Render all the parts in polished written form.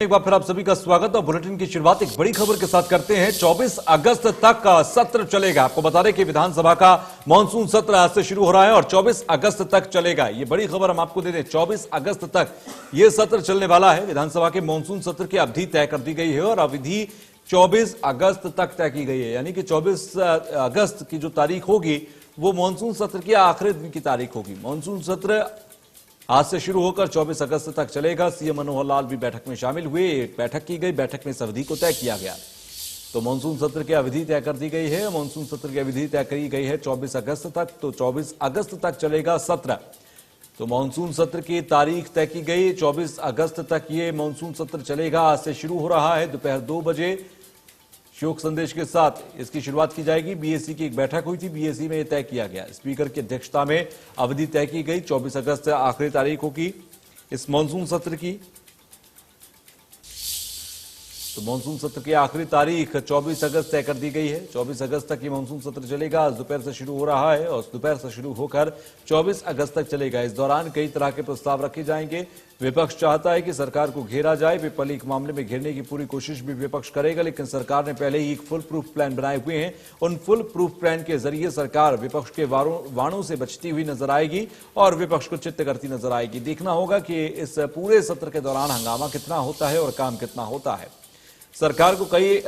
एक बार फिर आप सभी का स्वागत और बुलेटिन की शुरुआत एक बड़ी खबर के साथ करते हैं। 24 अगस्त तक का सत्र चलेगा। आपको बता दें कि विधानसभा का मानसून सत्र आज से शुरू हो रहा है और 24 अगस्त तक चलेगा। ये बड़ी खबर हम आपको दे दें, 24 अगस्त तक यह सत्र चलने वाला है। विधानसभा के मानसून सत्र की अवधि तय कर दी गई है और अवधि 24 अगस्त तक तय की गई है, यानी कि 24 अगस्त की जो तारीख होगी वो मानसून सत्र की आखिरी दिन की तारीख होगी। मानसून सत्र आज से शुरू होकर 24 अगस्त तक चलेगा। सीएम मनोहर लाल भी बैठक में शामिल हुए। बैठक की गई, बैठक में इस अवधि को तय किया गया। तो मानसून सत्र की अवधि तय कर दी गई है। मानसून सत्र की अवधि तय करी गई है 24 अगस्त तक। तो 24 अगस्त तक चलेगा सत्र। तो मानसून सत्र की तारीख तय की गई, 24 अगस्त तक ये मानसून सत्र चलेगा। आज से शुरू हो रहा है दोपहर 2 बजे शोक संदेश के साथ इसकी शुरुआत की जाएगी। बीएसी की एक बैठक हुई थी, बीएसी में यह तय किया गया। स्पीकर की अध्यक्षता में अवधि तय की गई। 24 अगस्त से आखिरी तारीख होगी इस मानसून सत्र की। तो मानसून सत्र की आखिरी तारीख 24 अगस्त तय कर दी गई है। 24 अगस्त तक ये मानसून सत्र चलेगा। आज दोपहर से शुरू हो रहा है और दोपहर से शुरू होकर 24 अगस्त तक चलेगा। इस दौरान कई तरह के प्रस्ताव रखे जाएंगे। विपक्ष चाहता है कि सरकार को घेरा जाए। पेपर लीक मामले में घेरने की पूरी कोशिश भी विपक्ष करेगा, लेकिन सरकार ने पहले ही एक फुल प्रूफ प्लान बनाए हुए हैं। उन फुल प्रूफ प्लान के जरिए सरकार विपक्ष के वाणों से बचती हुई नजर आएगी और विपक्ष को चित्त करती नजर आएगी। देखना होगा कि इस पूरे सत्र के दौरान हंगामा कितना होता है और काम कितना होता है। सरकार को कई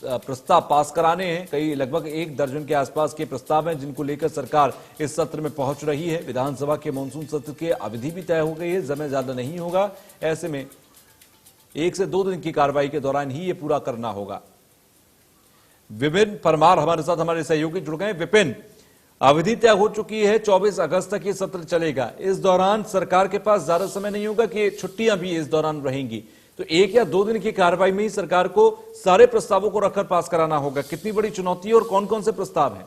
प्रस्ताव पास कराने हैं। कई लगभग 1 दर्जन के आसपास के प्रस्ताव हैं जिनको लेकर सरकार इस सत्र में पहुंच रही है। विधानसभा के मानसून सत्र की अवधि भी तय हो गई है। समय ज्यादा नहीं होगा। ऐसे में 1 से 2 दिन की कार्रवाई के दौरान ही ये पूरा करना होगा। विपिन परमार हमारे साथ, हमारे सहयोगी जुड़ गए। विपिन, अवधि तय हो चुकी है, 24 अगस्त तक ये सत्र चलेगा। इस दौरान सरकार के पास ज्यादा समय नहीं होगा कि छुट्टियां भी इस दौरान रहेंगी। तो 1 या 2 दिन की कार्रवाई में ही सरकार को सारे प्रस्तावों को रखकर पास कराना होगा। कितनी बड़ी चुनौती और कौन कौन से प्रस्ताव हैं?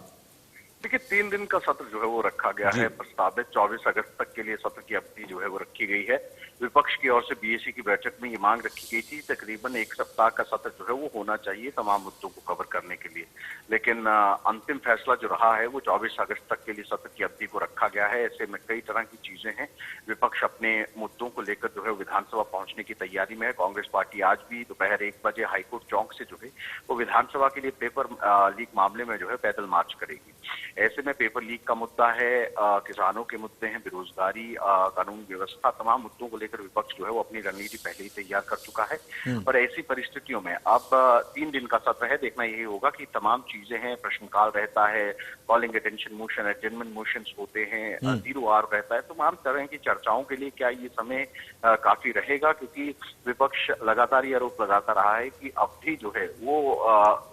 देखिए, 3 दिन का सत्र जो है वो रखा गया है। प्रस्तावित 24 अगस्त तक के लिए सत्र की अवधि जो है वो रखी गई है। विपक्ष की ओर से बीएसी की बैठक में ये मांग रखी गई थी तकरीबन 1 सप्ताह का सत्र जो है वो होना चाहिए तमाम मुद्दों को कवर करने के लिए, लेकिन अंतिम फैसला जो रहा है वो 24 अगस्त तक के लिए सत्र की अवधि को रखा गया है। ऐसे में कई तरह की चीजें हैं। विपक्ष अपने मुद्दों को लेकर जो है विधानसभा पहुंचने की तैयारी में है। कांग्रेस पार्टी आज भी दोपहर 1 बजे हाईकोर्ट चौक से जो है वो विधानसभा के लिए पेपर लीक मामले में जो है पैदल मार्च करेगी। ऐसे में पेपर लीक का मुद्दा है, किसानों के मुद्दे हैं, बेरोजगारी, कानून व्यवस्था, तमाम मुद्दों को लेकर विपक्ष जो है वो अपनी रणनीति पहले ही तैयार कर चुका है। और ऐसी परिस्थितियों में अब 3 दिन का सत्र है। देखना यही होगा कि तमाम चीजें हैं, प्रश्नकाल रहता है, calling attention motion, adjournment motions होते हैं, 0R रहता है, तमाम तरह की चर्चाओं के लिए क्या ये समय काफी रहेगा, क्योंकि विपक्ष लगातार ये आरोप लगाता रहा है कि अवधि जो है वो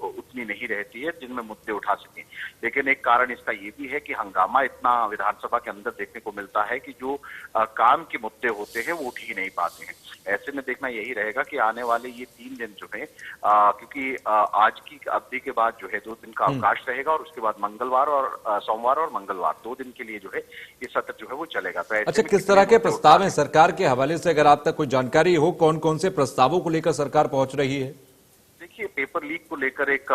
उतनी नहीं रहती है जिनमें मुद्दे उठा सकें। लेकिन एक कारण इसका ये भी है कि हंगामा इतना विधानसभा के अंदर देखने को मिलता है कि जो काम के मुद्दे होते हैं वो उठ ही नहीं पाते हैं। ऐसे में देखना यही रहेगा कि आने वाले ये 3 दिन जो है, क्योंकि आज की अवधि के बाद जो है 2 दिन का अवकाश रहेगा और उसके बाद मंगलवार और सोमवार और मंगलवार 2 दिन के लिए जो है ये सत्र जो है वो चलेगा। तो अच्छा, किस तरह के प्रस्ताव हैं सरकार के हवाले से, अगर आप तक कोई जानकारी हो, कौन कौन से प्रस्तावों को लेकर सरकार पहुंच रही है? देखिए, पेपर लीक को लेकर एक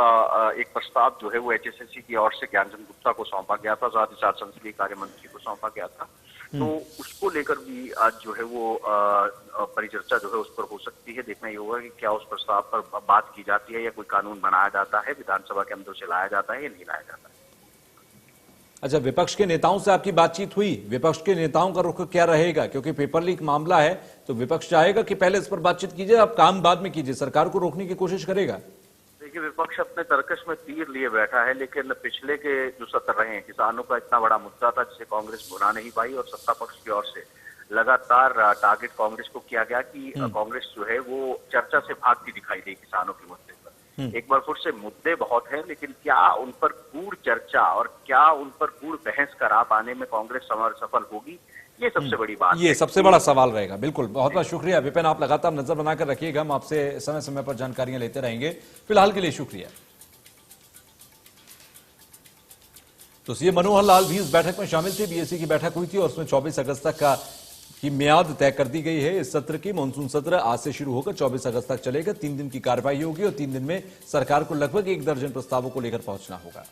प्रस्ताव जो है वो एचएसएससी की ओर से ज्ञानचंद गुप्ता को सौंपा गया था, साथ ही साथ संसदीय कार्य मंत्री को सौंपा गया था। तो उसको लेकर भी आज जो है वो परिचर्चा जो है उस पर हो सकती है। देखना ये होगा कि क्या उस प्रस्ताव पर बात की जाती है या कोई कानून बनाया जाता है, विधानसभा के अंदर से लाया जाता है या नहीं लाया जाता है। अच्छा, विपक्ष के नेताओं से आपकी बातचीत हुई? विपक्ष के नेताओं का रुख क्या रहेगा? क्योंकि पेपर लीक मामला है तो विपक्ष चाहेगा कि पहले इस पर बातचीत कीजिए, आप काम बाद में कीजिए, सरकार को रोकने की कोशिश करेगा। देखिए, विपक्ष अपने तर्कश में तीर लिए बैठा है, लेकिन पिछले के जो सत्र रहे हैं, किसानों का इतना बड़ा मुद्दा था जिसे कांग्रेस भुला नहीं पाई और सत्ता पक्ष की ओर से लगातार टारगेट कांग्रेस को किया गया कि कांग्रेस जो है वो चर्चा से भागती दिखाई दी किसानों के मुद्दे पर। एक बार फिर से मुद्दे बहुत हैं, लेकिन क्या उन पर गूढ़ चर्चा और क्या उन पर गूढ़ बहस करा पाने में कांग्रेस सफल होगी, ये सबसे बड़ी बात है। ये सबसे बड़ा सवाल रहेगा। बिल्कुल, बहुत बहुत शुक्रिया विपिन, आप लगातार नजर बनाकर रखिएगा, हम आपसे समय समय पर जानकारियां लेते रहेंगे। फिलहाल के लिए शुक्रिया। तो सीएम मनोहर लाल भी इस बैठक में शामिल थे। बीएसी की बैठक हुई थी और उसमें 24 अगस्त तक की मियाद तय कर दी गई है। इस सत्र की मानसून सत्र आज से शुरू होकर 24 अगस्त तक चलेगा। 3 दिन की कार्रवाई होगी और 3 दिन में सरकार को लगभग 1 दर्जन प्रस्तावों को लेकर पहुंचना होगा।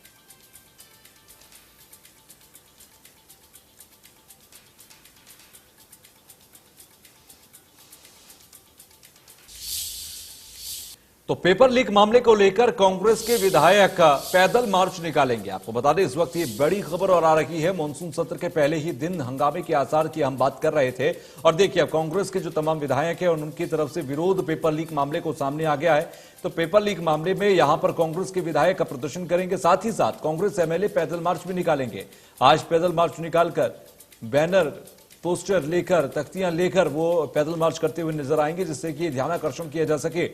तो पेपर लीक मामले को लेकर कांग्रेस के विधायक पैदल मार्च निकालेंगे। आपको बता दें, इस वक्त ये बड़ी खबर और आ रही है। मॉनसून सत्र के पहले ही दिन हंगामे के आसार की हम बात कर रहे थे और देखिए अब कांग्रेस के जो तमाम विधायक हैं और उनकी तरफ से विरोध पेपर लीक मामले को सामने आ गया है। तो पेपर लीक मामले में यहां पर कांग्रेस के विधायक प्रदर्शन करेंगे, साथ ही साथ कांग्रेस एमएलए पैदल मार्च भी निकालेंगे। आज पैदल मार्च निकालकर बैनर, पोस्टर लेकर, तख्तियां लेकर वो पैदल मार्च करते हुए नजर आएंगे, जिससे कि ध्यानाकर्षण किया जा सके।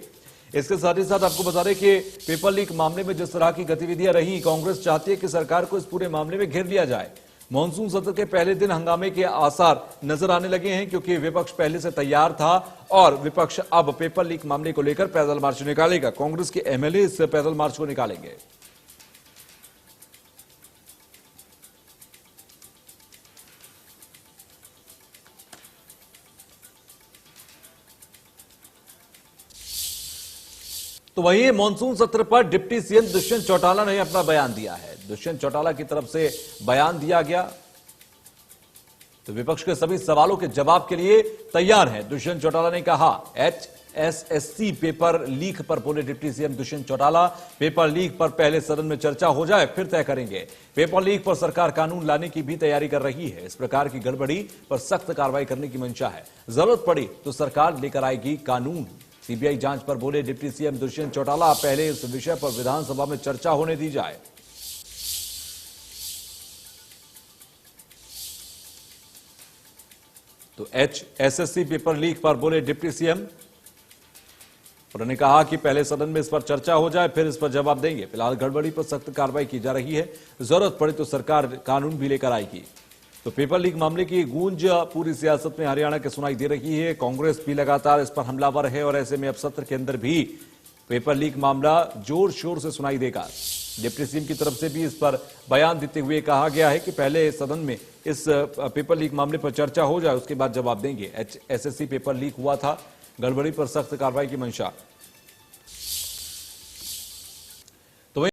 इसके साथ ही साथ आपको बता दें कि पेपर लीक मामले में जिस तरह की गतिविधियां रही, कांग्रेस चाहती है कि सरकार को इस पूरे मामले में घेर लिया जाए। मॉनसून सत्र के पहले दिन हंगामे के आसार नजर आने लगे हैं, क्योंकि विपक्ष पहले से तैयार था और विपक्ष अब पेपर लीक मामले को लेकर पैदल मार्च निकालेगा। कांग्रेस के एमएलए इस पैदल मार्च को निकालेंगे। तो वहीं मॉनसून सत्र पर डिप्टी सीएम दुष्यंत चौटाला ने अपना बयान दिया है। दुष्यंत चौटाला की तरफ से बयान दिया गया तो विपक्ष के सभी सवालों के जवाब के लिए तैयार है। दुष्यंत चौटाला ने कहा, HSSC पेपर लीक पर बोले deputy CM Dushyant Chautala, paper leak पर पहले सदन में चर्चा हो जाए फिर तय करेंगे। पेपर लीक पर सरकार कानून लाने की भी तैयारी कर रही है। इस प्रकार की गड़बड़ी पर सख्त कार्रवाई करने की मंशा है। जरूरत पड़ी तो सरकार लेकर आएगी कानून। सीबीआई जांच पर बोले डिप्टी सीएम दुष्यंत चौटाला, पहले इस विषय पर विधानसभा में चर्चा होने दी जाए। तो HSSC पेपर लीक पर बोले डिप्टी सीएम, उन्होंने कहा कि पहले सदन में इस पर चर्चा हो जाए फिर इस पर जवाब देंगे। फिलहाल गड़बड़ी पर सख्त कार्रवाई की जा रही है। जरूरत पड़े तो सरकार कानून भी लेकर आएगी। तो पेपर लीक मामले की गूंज पूरी सियासत में हरियाणा के सुनाई दे रही है। कांग्रेस भी लगातार इस पर हमलावर है और ऐसे में अब सत्र के अंदर भी पेपर लीक मामला जोर शोर से सुनाई देगा। डिप्टी सीएम की तरफ से भी इस पर बयान देते हुए कहा गया है कि पहले सदन में इस पेपर लीक मामले पर चर्चा हो जाए, उसके बाद जवाब देंगे। HSSC पेपर लीक हुआ था, गड़बड़ी पर सख्त कार्रवाई की मंशा।